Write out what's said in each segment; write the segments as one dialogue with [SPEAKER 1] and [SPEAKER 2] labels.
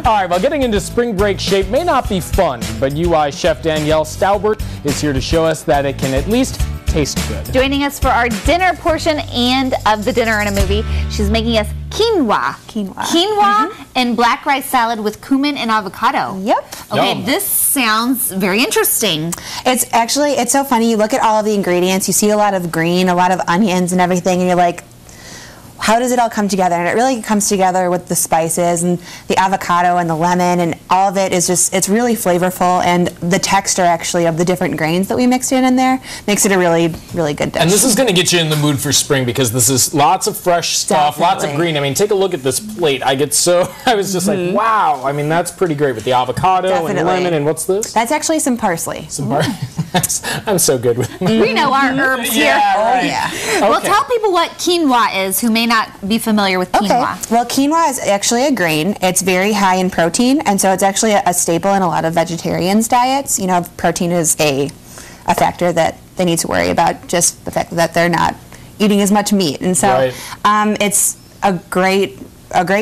[SPEAKER 1] All right, well, getting into spring break shape may not be fun, but UI chef Danielle Saubert is here to show us that it can at least taste good.
[SPEAKER 2] Joining us for our dinner portion and of the dinner in a movie, she's making us quinoa. Quinoa and black rice salad with cumin and avocado.
[SPEAKER 3] Yep.
[SPEAKER 2] Okay,
[SPEAKER 1] Yum.
[SPEAKER 2] this sounds very interesting.
[SPEAKER 3] It's so funny. You look at all of the ingredients, you see a lot of green, a lot of onions and everything, and you're like, how does it all come together? And it really comes together with the spices and the avocado and the lemon, and all of it is just, it's really flavorful, and the texture actually of the different grains that we mixed in there makes it a really, really good dish.
[SPEAKER 1] And this is going to get you in the mood for spring because this is lots of fresh stuff, lots of green. I mean, take a look at this plate. I was just like, wow. I mean, that's pretty great with the avocado and lemon, and what's this?
[SPEAKER 3] That's actually some parsley.
[SPEAKER 1] Some parsley. I'm so good with it.
[SPEAKER 2] We know our herbs here.
[SPEAKER 1] Right.
[SPEAKER 3] Oh, yeah.
[SPEAKER 1] Okay.
[SPEAKER 2] Well, tell people what quinoa is who may not be familiar with quinoa.
[SPEAKER 3] Okay. Well, quinoa is actually a grain. It's very high in protein, and so it's actually a staple in a lot of vegetarians' diets. You know, protein is a factor that they need to worry about, just the fact that they're not eating as much meat. And so it's a great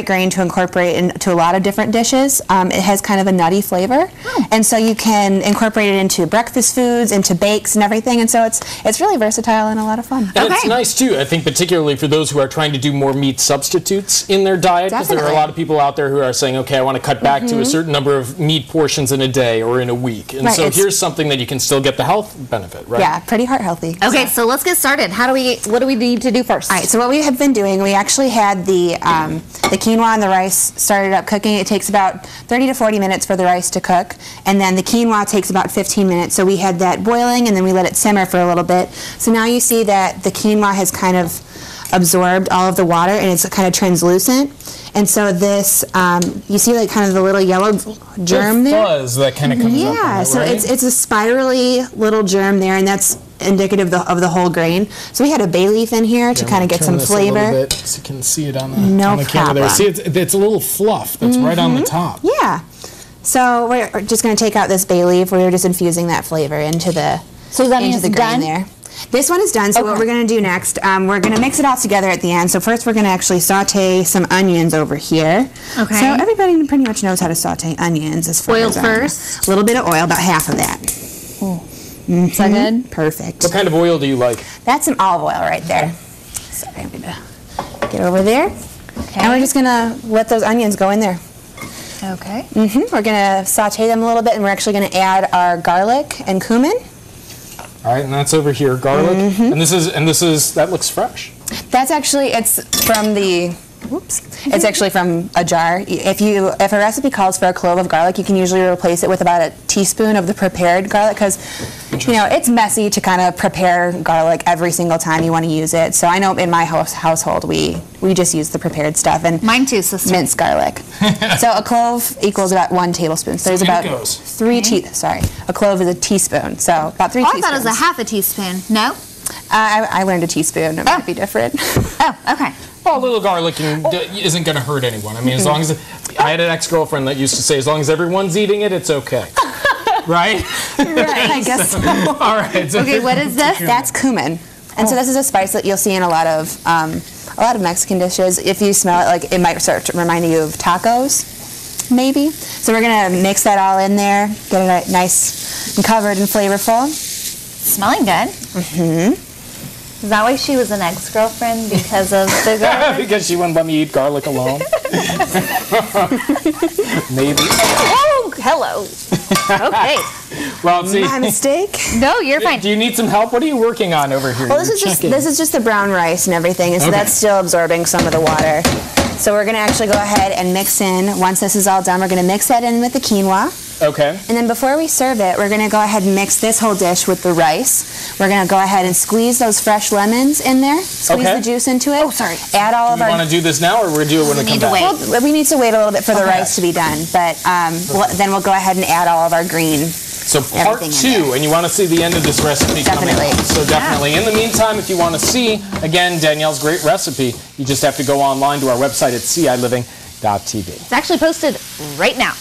[SPEAKER 3] grain to incorporate into a lot of different dishes. It has kind of a nutty flavor, and so you can incorporate it into breakfast foods, into bakes and everything, and so it's really versatile and a lot of fun.
[SPEAKER 1] And it's nice too, I think, particularly for those who are trying to do more meat substitutes in their diet, because there are a lot of people out there who are saying, okay, I want to cut back to a certain number of meat portions in a day or in a week, and so here's something that you can still get the health benefit, right?
[SPEAKER 3] Yeah, pretty heart healthy.
[SPEAKER 2] Okay, so let's get started. What do we need to do first?
[SPEAKER 3] All right, so what we have been doing, we actually had the quinoa and the rice started up cooking. It takes about 30 to 40 minutes for the rice to cook, and then the quinoa takes about 15 minutes. So we had that boiling, and then we let it simmer for a little bit. So now you see that the quinoa has kind of absorbed all of the water, and it's kind of translucent. And so this, you see like kind of the little yellow germ there?
[SPEAKER 1] Fuzz that kind of comes up.
[SPEAKER 3] Yeah, so it's a spirally little germ there, and that's indicative of the whole grain. So we had a bay leaf in here to kind of get some flavor.
[SPEAKER 1] A bit so you can see it on the camera there. See, it's a little fluff that's right on the top.
[SPEAKER 3] Yeah. So we're just going to take out this bay leaf. We were just infusing that flavor into the grain there. This one is done, so what we're going to do next, we're going to mix it all together at the end. So first we're going to actually saute some onions over here.
[SPEAKER 2] Okay.
[SPEAKER 3] So everybody pretty much knows how to saute onions as far as
[SPEAKER 2] first?
[SPEAKER 3] A little bit of oil, about half of that.
[SPEAKER 2] Is that good?
[SPEAKER 3] Perfect.
[SPEAKER 1] What kind of oil do you like?
[SPEAKER 3] That's some olive oil right there. So I'm going to get over there.
[SPEAKER 2] Okay.
[SPEAKER 3] And we're just going to let those onions go in there.
[SPEAKER 2] Okay.
[SPEAKER 3] We're going to saute them a little bit, and we're actually going to add our garlic and cumin.
[SPEAKER 1] All right, and that's over here, garlic. And this is that looks fresh.
[SPEAKER 3] That's actually, it's from the, it's actually from a jar. If a recipe calls for a clove of garlic, you can usually replace it with about a teaspoon of the prepared garlic, because you know it's messy to kind of prepare garlic every single time you want to use it. So I know in my household we just use the prepared stuff, and
[SPEAKER 2] mine too, sister.
[SPEAKER 3] Minced garlic. So a clove equals about 1 tablespoon. So there's about a clove is a teaspoon. So about 3 teaspoons.
[SPEAKER 2] I thought it was a half a teaspoon. No?
[SPEAKER 3] I learned a teaspoon. It might be different.
[SPEAKER 2] Oh, okay.
[SPEAKER 1] Well, a little garlic isn't going to hurt anyone. I mean, as long as I had an ex-girlfriend that used to say, as long as everyone's eating it, it's okay. Right?
[SPEAKER 3] Right, I guess so.
[SPEAKER 1] All right. So
[SPEAKER 2] okay, what is this?
[SPEAKER 3] That's cumin. And so this is a spice that you'll see in a lot of Mexican dishes. If you smell it, like it might start reminding you of tacos, maybe. So we're going to mix that all in there, get it nice and covered and flavorful.
[SPEAKER 2] Smelling good. Is that why she was an ex-girlfriend? Because of the garlic?
[SPEAKER 1] Because she wouldn't let me eat garlic alone. Maybe.
[SPEAKER 2] Oh, hello. Okay.
[SPEAKER 1] Well, see.
[SPEAKER 3] My mistake.
[SPEAKER 2] No, you're fine.
[SPEAKER 1] Do you need some help? What are you working on over here?
[SPEAKER 3] Well, this is just the brown rice and everything, and so that's still absorbing some of the water. So we're going to actually go ahead and mix in. Once this is all done, we're going to mix that in with the quinoa.
[SPEAKER 1] Okay.
[SPEAKER 3] And then before we serve it, we're going to go ahead and mix this whole dish with the rice. We're going to go ahead and squeeze those fresh lemons in there. Squeeze the juice into it.
[SPEAKER 2] Oh, sorry.
[SPEAKER 3] Add all of our...
[SPEAKER 1] Do you want to do this now, or we're going to do it when we come back?
[SPEAKER 3] Well, we need to wait a little bit for the rice to be done, but then we'll go ahead and add all of our green.
[SPEAKER 1] So part 2, and you want to see the end of this recipe coming up. So definitely. In the meantime, if you want to see, again, Danielle's great recipe, you just have to go online to our website at CILiving.tv.
[SPEAKER 2] It's actually posted right now.